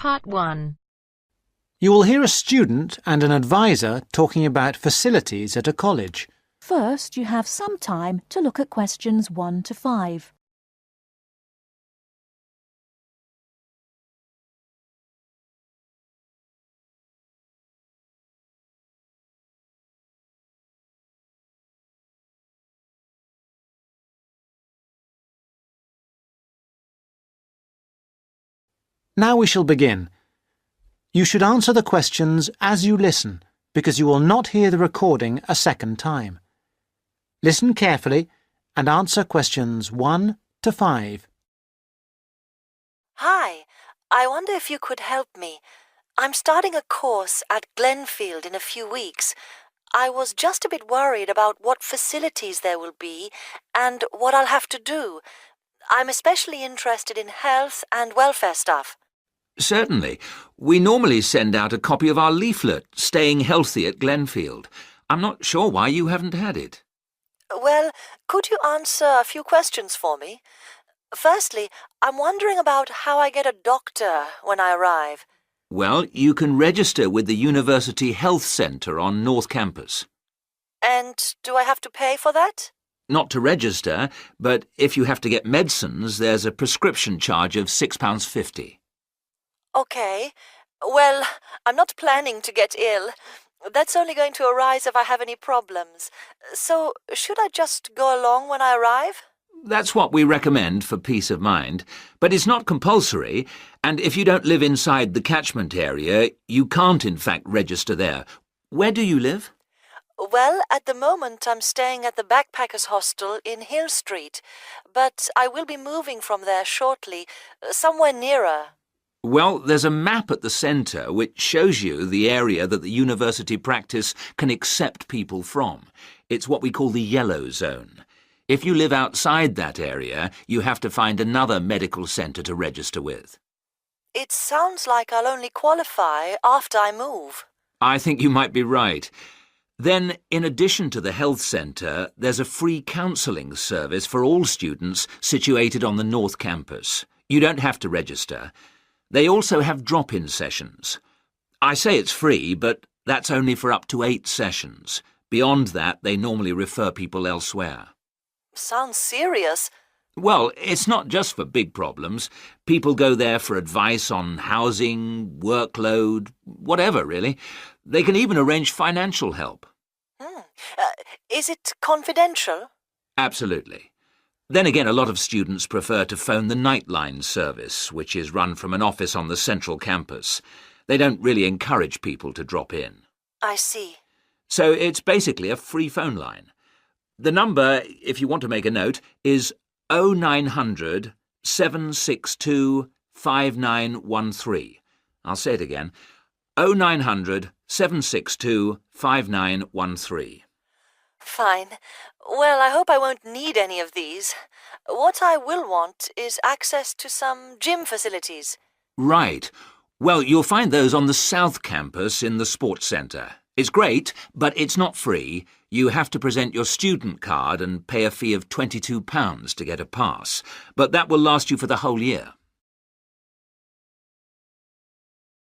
Part 1. You will hear a student and an advisor talking about facilities at a college. First, you have some time to look at questions 1 to 5. Now we shall begin. You should answer the questions as you listen, because you will not hear the recording a second time. Listen carefully and answer questions 1 to 5. Hi, I wonder if you could help me. I'm starting a course at Glenfield in a few weeks. I was just a bit worried about what facilities there will be and what I'll have to do. I'm especially interested in health and welfare stuff. Certainly. We normally send out a copy of our leaflet, Staying Healthy at Glenfield. I'm not sure why you haven't had it. Well, could you answer a few questions for me? Firstly, I'm wondering about how I get a doctor when I arrive. Well, you can register with the University Health Centre on North Campus. And do I have to pay for that? Not to register, but if you have to get medicines, there's a prescription charge of £6.50. Okay. Well, I'm not planning to get ill. That's only going to arise if I have any problems. So, should I just go along when I arrive? That's what we recommend for peace of mind, but it's not compulsory, and if you don't live inside the catchment area, you can't in fact register there. Where do you live? Well, at the moment I'm staying at the Backpackers Hostel in Hill Street, but I will be moving from there shortly, somewhere nearer. Well, there's a map at the centre which shows you the area that the university practice can accept people from. It's what we call the yellow zone. If you live outside that area, you have to find another medical centre to register with. It sounds like I'll only qualify after I move. I think you might be right. Then, in addition to the health centre, there's a free counselling service for all students situated on the North Campus. You don't have to register. They also have drop-in sessions. I say it's free, but that's only for up to 8 sessions. Beyond that, they normally refer people elsewhere. Sounds serious. Well, it's not just for big problems. People go there for advice on housing, workload, whatever, really. They can even arrange financial help. Is it confidential? Absolutely. Then again, a lot of students prefer to phone the Nightline service, which is run from an office on the central campus. They don't really encourage people to drop in. I see. So it's basically a free phone line. The number, if you want to make a note, is 0900 762 5913. I'll say it again. 0900 762 5913. Fine. Well, I hope I won't need any of these. What I will want is access to some gym facilities. Right. Well, you'll find those on the South Campus in the Sports Centre. It's great, but it's not free. You have to present your student card and pay a fee of £22 to get a pass. But that will last you for the whole year.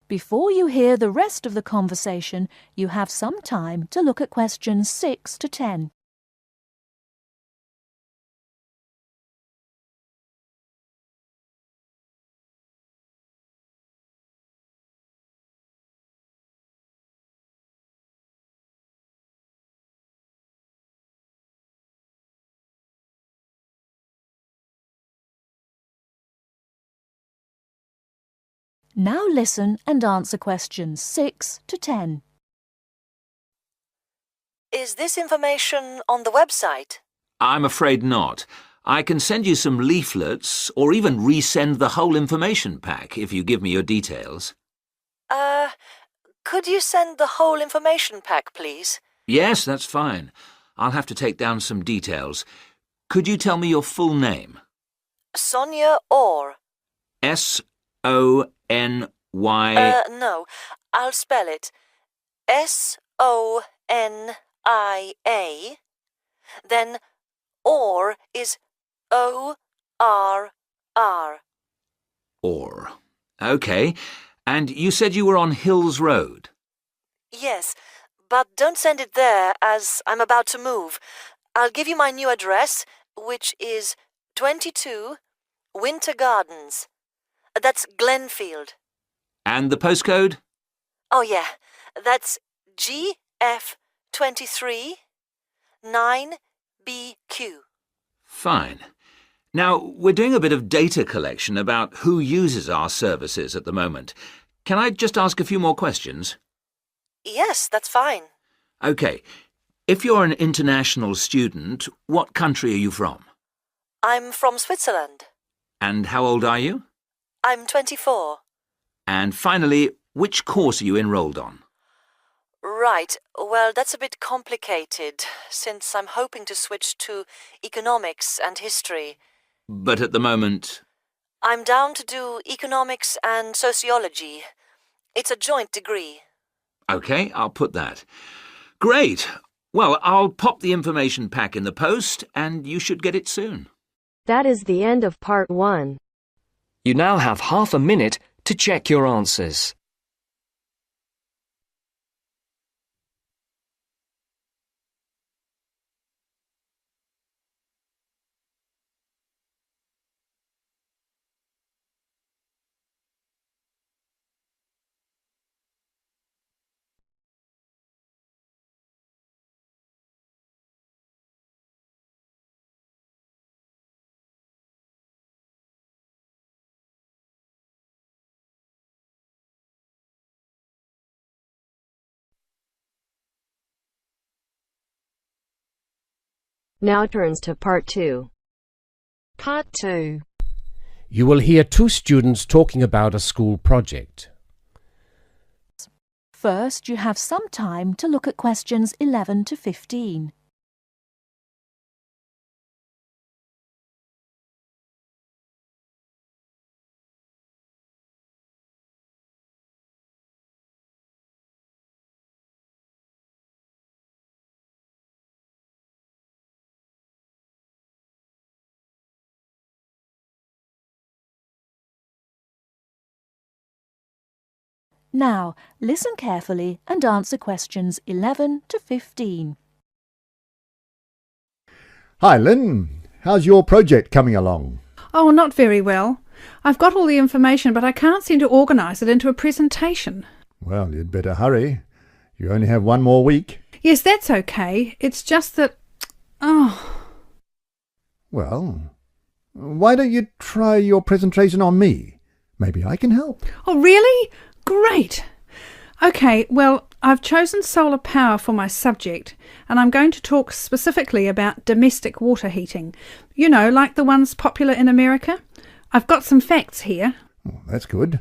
Before you hear the rest of the conversation, you have some time to look at questions 6 to 10. Now listen and answer questions 6 to 10. Is this information on the website? I'm afraid not. I can send you some leaflets or even resend the whole information pack if you give me your details. Could you send the whole information pack, please? Yes, that's fine. I'll have to take down some details. Could you tell me your full name? Sonia Orr. S-O-N-Y... No, I'll spell it. S-O-N-I-A. Then Orr is O-R-R. Orr. OK. And you said you were on Hills Road? Yes, but don't send it there as I'm about to move. I'll give you my new address, which is 22 Winter Gardens. That's Glenfield. And the postcode? Oh, yeah, that's GF23 9BQ. Fine. Now, we're doing a bit of data collection about who uses our services at the moment. Can I just ask a few more questions? Yes, that's fine. OK. If you're an international student, what country are you from? I'm from Switzerland. And how old are you? I'm 24. And finally, which course are you enrolled on? Right, well, that's a bit complicated, since I'm hoping to switch to economics and history. But at the moment... I'm down to do economics and sociology. It's a joint degree. OK, I'll put that. Great. Well, I'll pop the information pack in the post, and you should get it soon. That is the end of part 1. You now have half a minute to check your answers. Now turns to part 2. Part 2. You will hear two students talking about a school project. First, you have some time to look at questions 11 to 15. Now, listen carefully and answer questions 11 to 15. Hi, Lynn. How's your project coming along? Oh, not very well. I've got all the information, but I can't seem to organise it into a presentation. Well, you'd better hurry. You only have one more week. Yes, that's okay. It's just that... Oh... Well, why don't you try your presentation on me? Maybe I can help. Oh, really? Great! OK, well, I've chosen solar power for my subject, and I'm going to talk specifically about domestic water heating. You know, like the ones popular in America. I've got some facts here. Oh, that's good.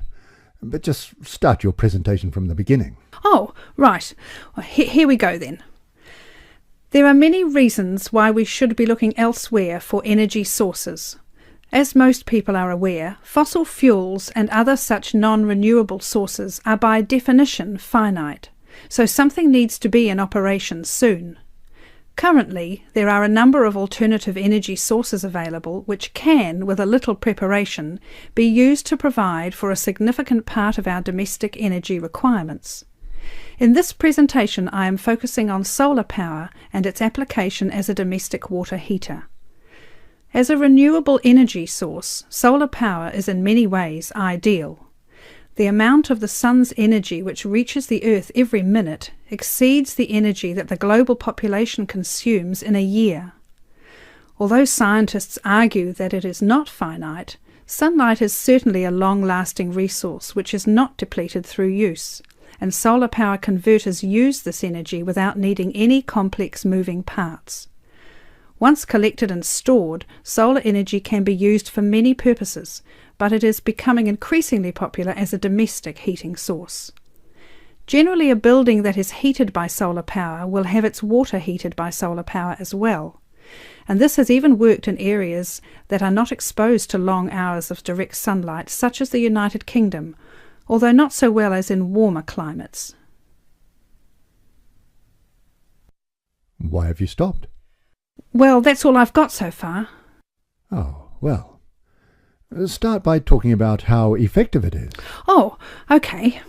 But just start your presentation from the beginning. Oh, right. Well, here we go then. There are many reasons why we should be looking elsewhere for energy sources. As most people are aware, fossil fuels and other such non-renewable sources are by definition finite, so something needs to be in operation soon. Currently, there are a number of alternative energy sources available which can, with a little preparation, be used to provide for a significant part of our domestic energy requirements. In this presentation, I am focusing on solar power and its application as a domestic water heater. As a renewable energy source, solar power is in many ways ideal. The amount of the sun's energy which reaches the earth every minute exceeds the energy that the global population consumes in a year. Although scientists argue that it is not finite, sunlight is certainly a long-lasting resource which is not depleted through use, and solar power converters use this energy without needing any complex moving parts. Once collected and stored, solar energy can be used for many purposes, but it is becoming increasingly popular as a domestic heating source. Generally, a building that is heated by solar power will have its water heated by solar power as well, and this has even worked in areas that are not exposed to long hours of direct sunlight, such as the United Kingdom, although not so well as in warmer climates. Why have you stopped? Well, that's all I've got so far. Oh, well. Start by talking about how effective it is. Oh, okay.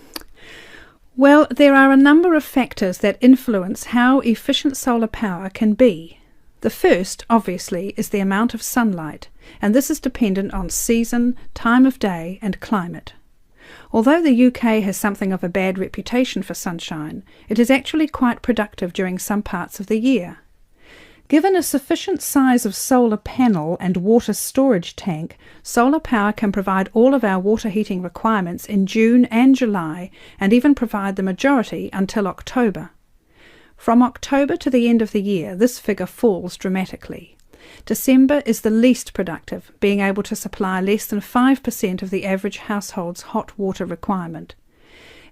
Well, there are a number of factors that influence how efficient solar power can be. The first, obviously, is the amount of sunlight, and this is dependent on season, time of day, and climate. Although the UK has something of a bad reputation for sunshine, it is actually quite productive during some parts of the year. Given a sufficient size of solar panel and water storage tank, solar power can provide all of our water heating requirements in June and July, and even provide the majority until October. From October to the end of the year, this figure falls dramatically. December is the least productive, being able to supply less than 5% of the average household's hot water requirement.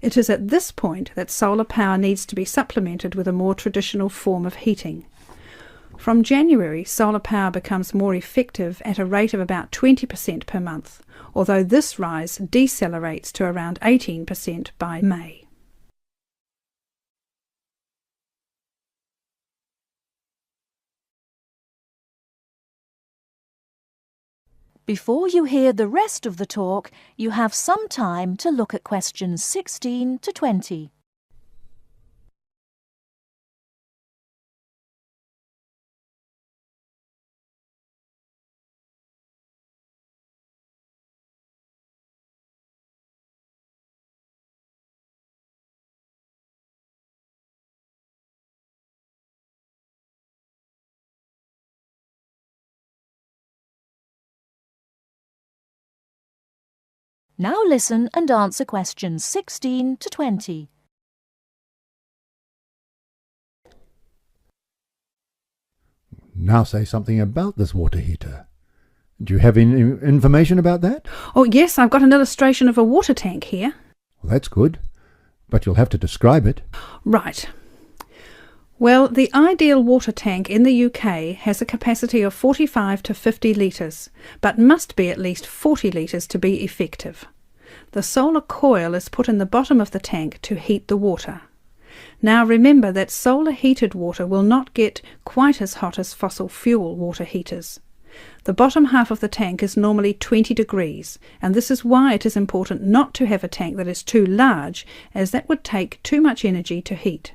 It is at this point that solar power needs to be supplemented with a more traditional form of heating. From January, solar power becomes more effective at a rate of about 20% per month, although this rise decelerates to around 18% by May. Before you hear the rest of the talk, you have some time to look at questions 16 to 20. Now listen and answer questions 16 to 20. Now say something about this water heater. Do you have any information about that? Oh yes, I've got an illustration of a water tank here. Well, that's good, but you'll have to describe it. Right. Well, the ideal water tank in the UK has a capacity of 45 to 50 litres, but must be at least 40 litres to be effective. The solar coil is put in the bottom of the tank to heat the water. Now remember that solar heated water will not get quite as hot as fossil fuel water heaters. The bottom half of the tank is normally 20 degrees, and this is why it is important not to have a tank that is too large, as that would take too much energy to heat.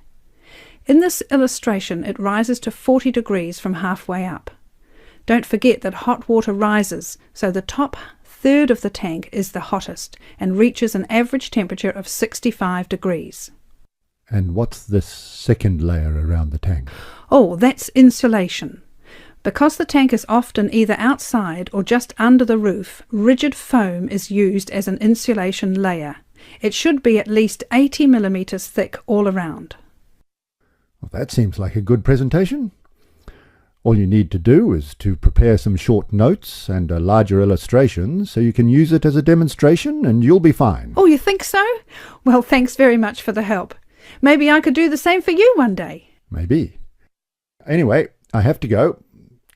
In this illustration, it rises to 40 degrees from halfway up. Don't forget that hot water rises, so the top third of the tank is the hottest and reaches an average temperature of 65 degrees. And what's this second layer around the tank? Oh, that's insulation. Because the tank is often either outside or just under the roof, rigid foam is used as an insulation layer. It should be at least 80 millimetres thick all around. Well, that seems like a good presentation. All you need to do is to prepare some short notes and a larger illustration so you can use it as a demonstration and you'll be fine. Oh, you think so? Well, thanks very much for the help. Maybe I could do the same for you one day. Maybe. Anyway, I have to go.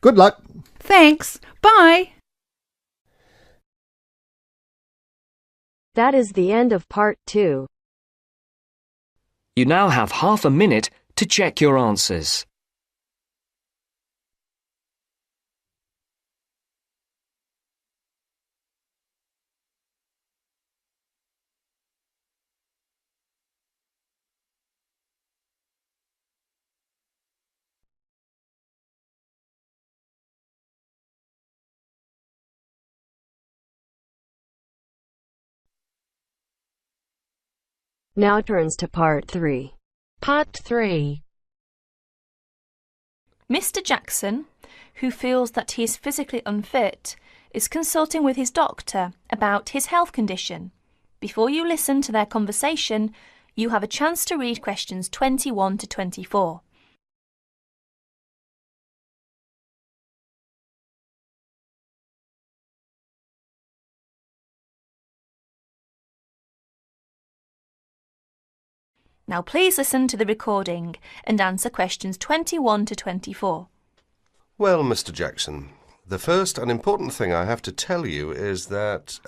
Good luck. Thanks. Bye. That is the end of part 2. You now have half a minute to check your answers. Now turns to part 3. Part 3. Mr. Jackson, who feels that he is physically unfit, is consulting with his doctor about his health condition. Before you listen to their conversation, you have a chance to read questions 21 to 24. Now please listen to the recording and answer questions 21 to 24. Well, Mr. Jackson, the first and important thing I have to tell you is that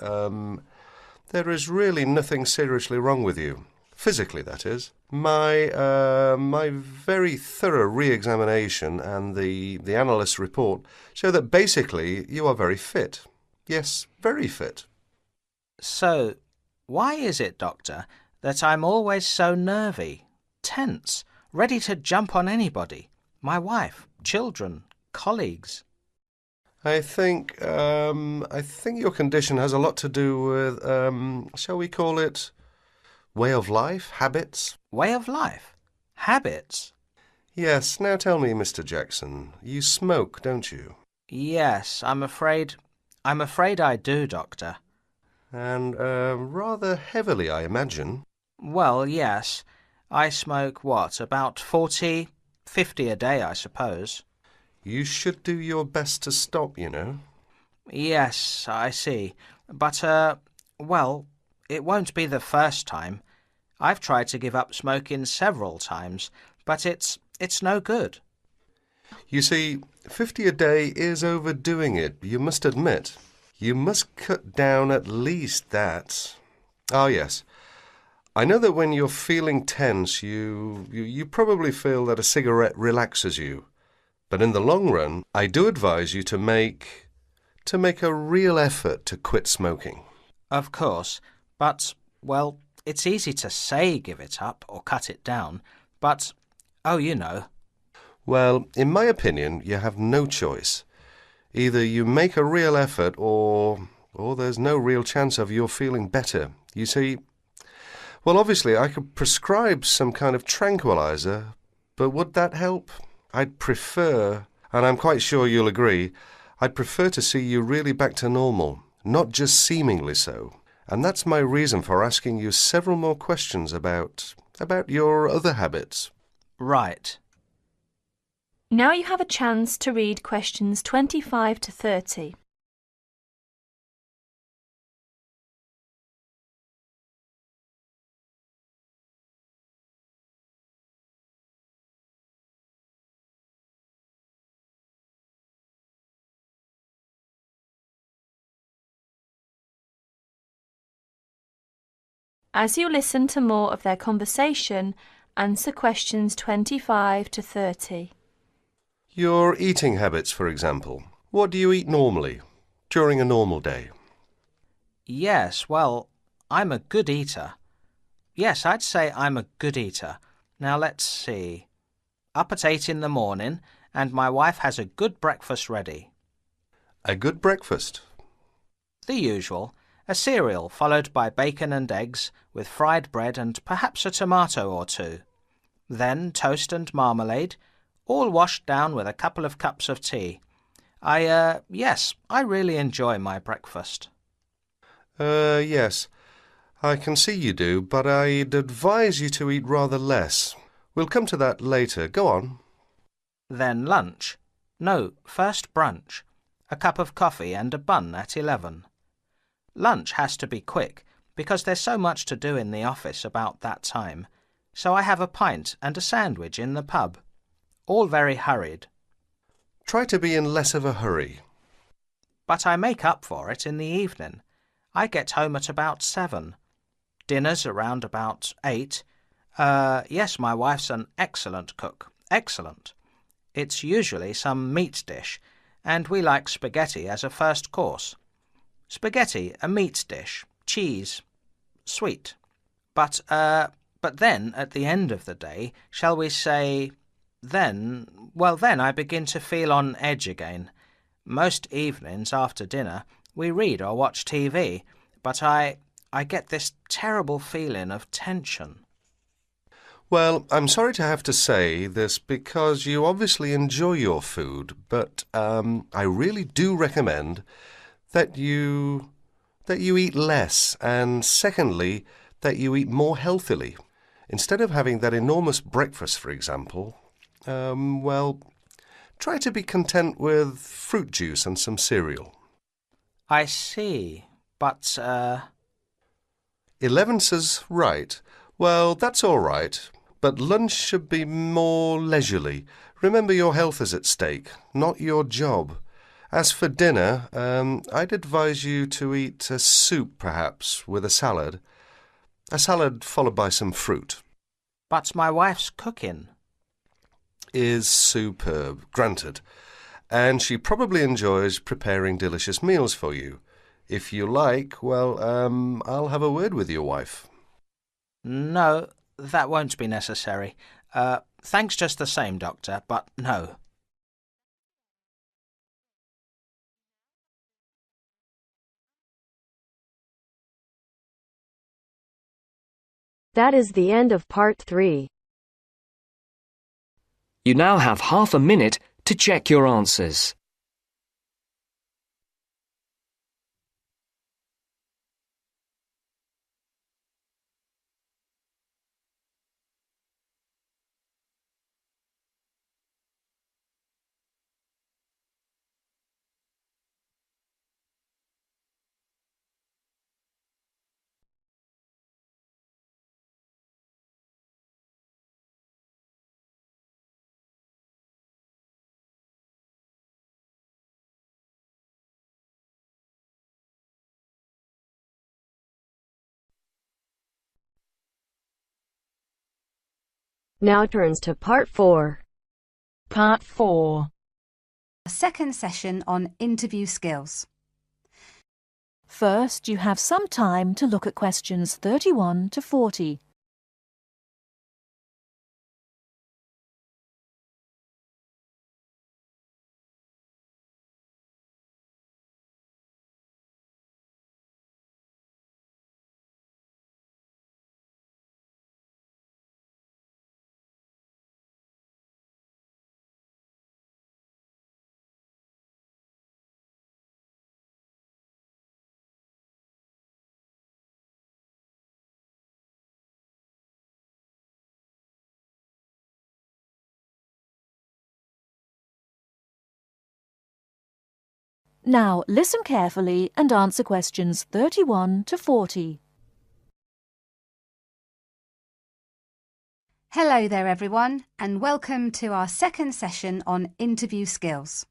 there is really nothing seriously wrong with you. Physically, that is. My very thorough re-examination and the analyst's report show that basically you are very fit. Yes, very fit. So, why is it, Doctor, that I'm always so nervy, tense, ready to jump on anybody? My wife, children, colleagues. I think your condition has a lot to do with, shall we call it, way of life, habits? Way of life? Habits? Yes, now tell me, Mr. Jackson, you smoke, don't you? Yes, I'm afraid I do, Doctor. And, rather heavily, I imagine. Well, yes. I smoke, about 40, 50 a day, I suppose. You should do your best to stop, you know. Yes, I see. But, well, it won't be the first time. I've tried to give up smoking several times, but it's no good. You see, 50 a day is overdoing it, you must admit. You must cut down at least that. Ah, yes. I know that when you're feeling tense, you probably feel that a cigarette relaxes you. But in the long run, I do advise you to make a real effort to quit smoking. Of course, but, well, it's easy to say give it up or cut it down, but, oh, you know. Well, in my opinion, you have no choice. Either you make a real effort or there's no real chance of your feeling better. You see, well, obviously I could prescribe some kind of tranquilizer, but would that help? I'd prefer, and I'm quite sure you'll agree, I'd prefer to see you really back to normal, not just seemingly so. And that's my reason for asking you several more questions about your other habits. Right. Now you have a chance to read questions 25 to 30. As you listen to more of their conversation, answer questions 25 to 30. Your eating habits, for example. What do you eat normally, during a normal day? Yes, well, I'm a good eater. Yes, I'd say I'm a good eater. Now let's see. Up at 8 in the morning, and my wife has a good breakfast ready. A good breakfast? The usual. A cereal followed by bacon and eggs with fried bread and perhaps a tomato or two. Then toast and marmalade, all washed down with a couple of cups of tea. Yes, I really enjoy my breakfast. Yes, I can see you do, but I'd advise you to eat rather less. We'll come to that later. Go on. Then lunch. No, first brunch. A cup of coffee and a bun at 11. Lunch has to be quick, because there's so much to do in the office about that time, so I have a pint and a sandwich in the pub. All very hurried. Try to be in less of a hurry. But I make up for it in the evening. I get home at about 7. Dinner's around about 8. Yes, my wife's an excellent cook. Excellent. It's usually some meat dish, and we like spaghetti as a first course. Spaghetti, a meat dish, cheese, sweet. But then, at the end of the day, shall we say, then I begin to feel on edge again. Most evenings after dinner we read or watch TV, but I get this terrible feeling of tension. Well, I'm sorry to have to say this because you obviously enjoy your food, but I really do recommend that you eat less, and secondly, that you eat more healthily. Instead of having that enormous breakfast, for example, try to be content with fruit juice and some cereal. I see, but 11 says right. Well, that's all right, but lunch should be more leisurely. Remember, your health is at stake, not your job. As for dinner, I'd advise you to eat a soup, perhaps, with a salad. A salad followed by some fruit. But my wife's cooking is superb, granted. And she probably enjoys preparing delicious meals for you. If you like, well, I'll have a word with your wife. No, that won't be necessary. Thanks just the same, Doctor, but no. That is the end of part 3. You now have half a minute to check your answers. Now turns to part 4. Part 4. A second session on interview skills. First, you have some time to look at questions 31 to 40. Now listen carefully and answer questions 31 to 40. Hello there everyone, and welcome to our second session on interview skills.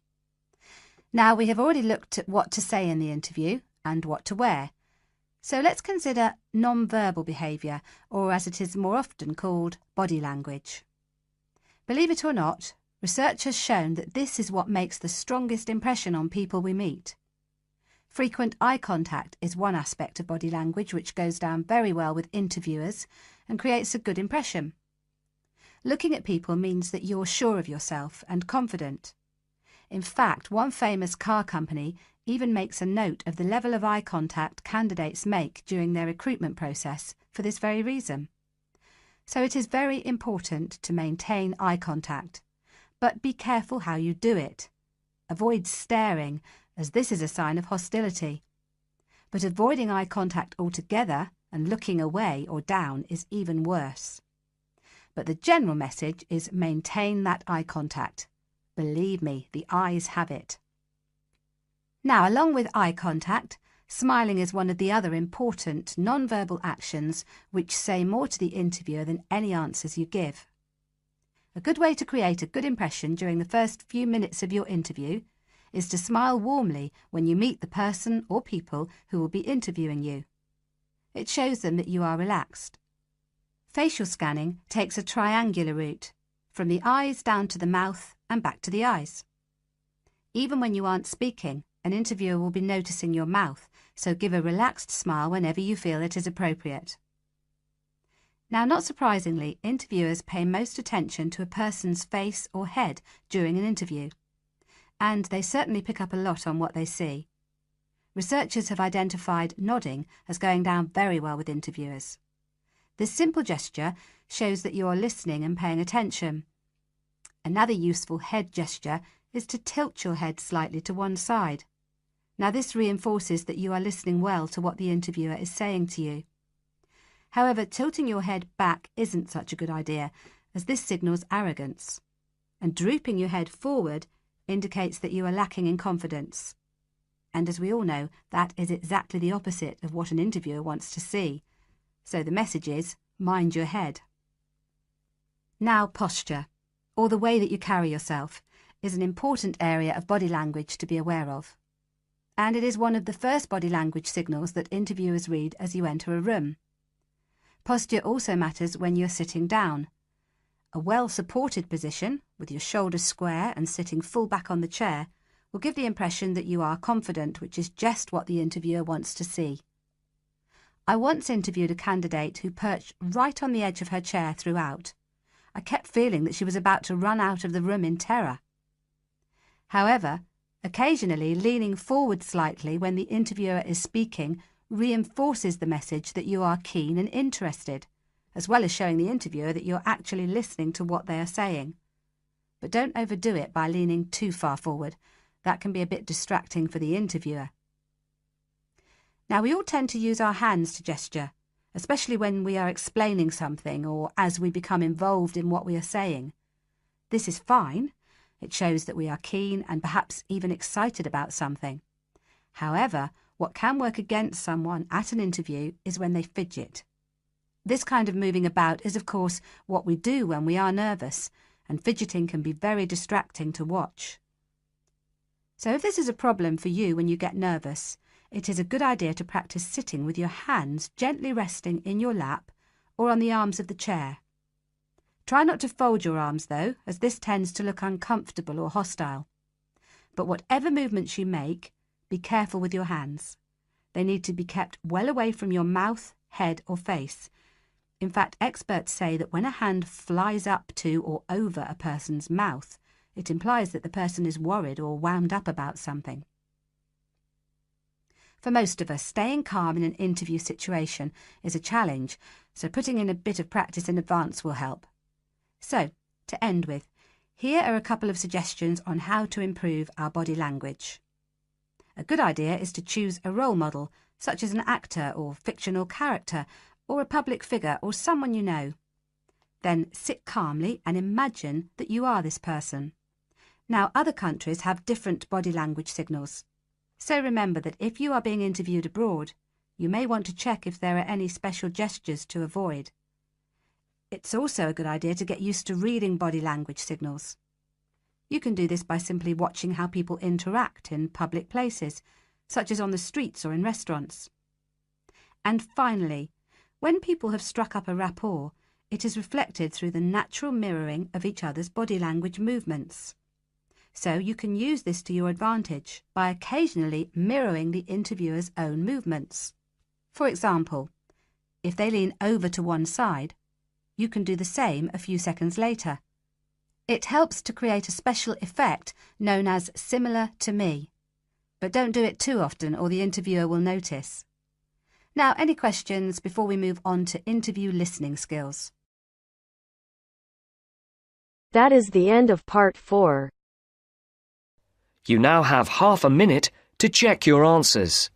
Now we have already looked at what to say in the interview and what to wear. So let's consider non-verbal behaviour, or as it is more often called, body language. Believe it or not, research has shown that this is what makes the strongest impression on people we meet. Frequent eye contact is one aspect of body language which goes down very well with interviewers and creates a good impression. Looking at people means that you're sure of yourself and confident. In fact, one famous car company even makes a note of the level of eye contact candidates make during their recruitment process for this very reason. So it is very important to maintain eye contact. But be careful how you do it. Avoid staring, as this is a sign of hostility. But avoiding eye contact altogether and looking away or down is even worse. But the general message is maintain that eye contact. Believe me, the eyes have it. Now, along with eye contact, smiling is one of the other important non-verbal actions which say more to the interviewer than any answers you give. A good way to create a good impression during the first few minutes of your interview is to smile warmly when you meet the person or people who will be interviewing you. It shows them that you are relaxed. Facial scanning takes a triangular route, from the eyes down to the mouth and back to the eyes. Even when you aren't speaking, an interviewer will be noticing your mouth, so give a relaxed smile whenever you feel it is appropriate. Now, not surprisingly, interviewers pay most attention to a person's face or head during an interview, and they certainly pick up a lot on what they see. Researchers have identified nodding as going down very well with interviewers. This simple gesture shows that you are listening and paying attention. Another useful head gesture is to tilt your head slightly to one side. Now, this reinforces that you are listening well to what the interviewer is saying to you. However, tilting your head back isn't such a good idea, as this signals arrogance. And drooping your head forward indicates that you are lacking in confidence. And as we all know, that is exactly the opposite of what an interviewer wants to see. So the message is, mind your head. Now, posture, or the way that you carry yourself, is an important area of body language to be aware of. And it is one of the first body language signals that interviewers read as you enter a room. Posture also matters when you're sitting down. A well-supported position, with your shoulders square and sitting full back on the chair, will give the impression that you are confident, which is just what the interviewer wants to see. I once interviewed a candidate who perched right on the edge of her chair throughout. I kept feeling that she was about to run out of the room in terror. However, occasionally leaning forward slightly when the interviewer is speaking reinforces the message that you are keen and interested, as well as showing the interviewer that you're actually listening to what they are saying. But don't overdo it by leaning too far forward. That can be a bit distracting for the interviewer. Now, we all tend to use our hands to gesture, especially when we are explaining something or as we become involved in what we are saying. This is fine. It shows that we are keen and perhaps even excited about something. However, what can work against someone at an interview is when they fidget. This kind of moving about is, of course, what we do when we are nervous, and fidgeting can be very distracting to watch. So if this is a problem for you when you get nervous, it is a good idea to practice sitting with your hands gently resting in your lap or on the arms of the chair. Try not to fold your arms though, as this tends to look uncomfortable or hostile. But whatever movements you make, be careful with your hands. They need to be kept well away from your mouth, head or face. In fact, experts say that when a hand flies up to or over a person's mouth, it implies that the person is worried or wound up about something. For most of us, staying calm in an interview situation is a challenge, so putting in a bit of practice in advance will help. So, to end with, here are a couple of suggestions on how to improve our body language. A good idea is to choose a role model, such as an actor or fictional character, or a public figure or someone you know. Then sit calmly and imagine that you are this person. Now, other countries have different body language signals. So remember that if you are being interviewed abroad, you may want to check if there are any special gestures to avoid. It's also a good idea to get used to reading body language signals. You can do this by simply watching how people interact in public places, such as on the streets or in restaurants. And finally, when people have struck up a rapport, it is reflected through the natural mirroring of each other's body language movements. So you can use this to your advantage by occasionally mirroring the interviewer's own movements. For example, if they lean over to one side, you can do the same a few seconds later. It helps to create a special effect known as similar to me. But don't do it too often or the interviewer will notice. Now, any questions before we move on to interview listening skills? That is the end of part 4. You now have half a minute to check your answers.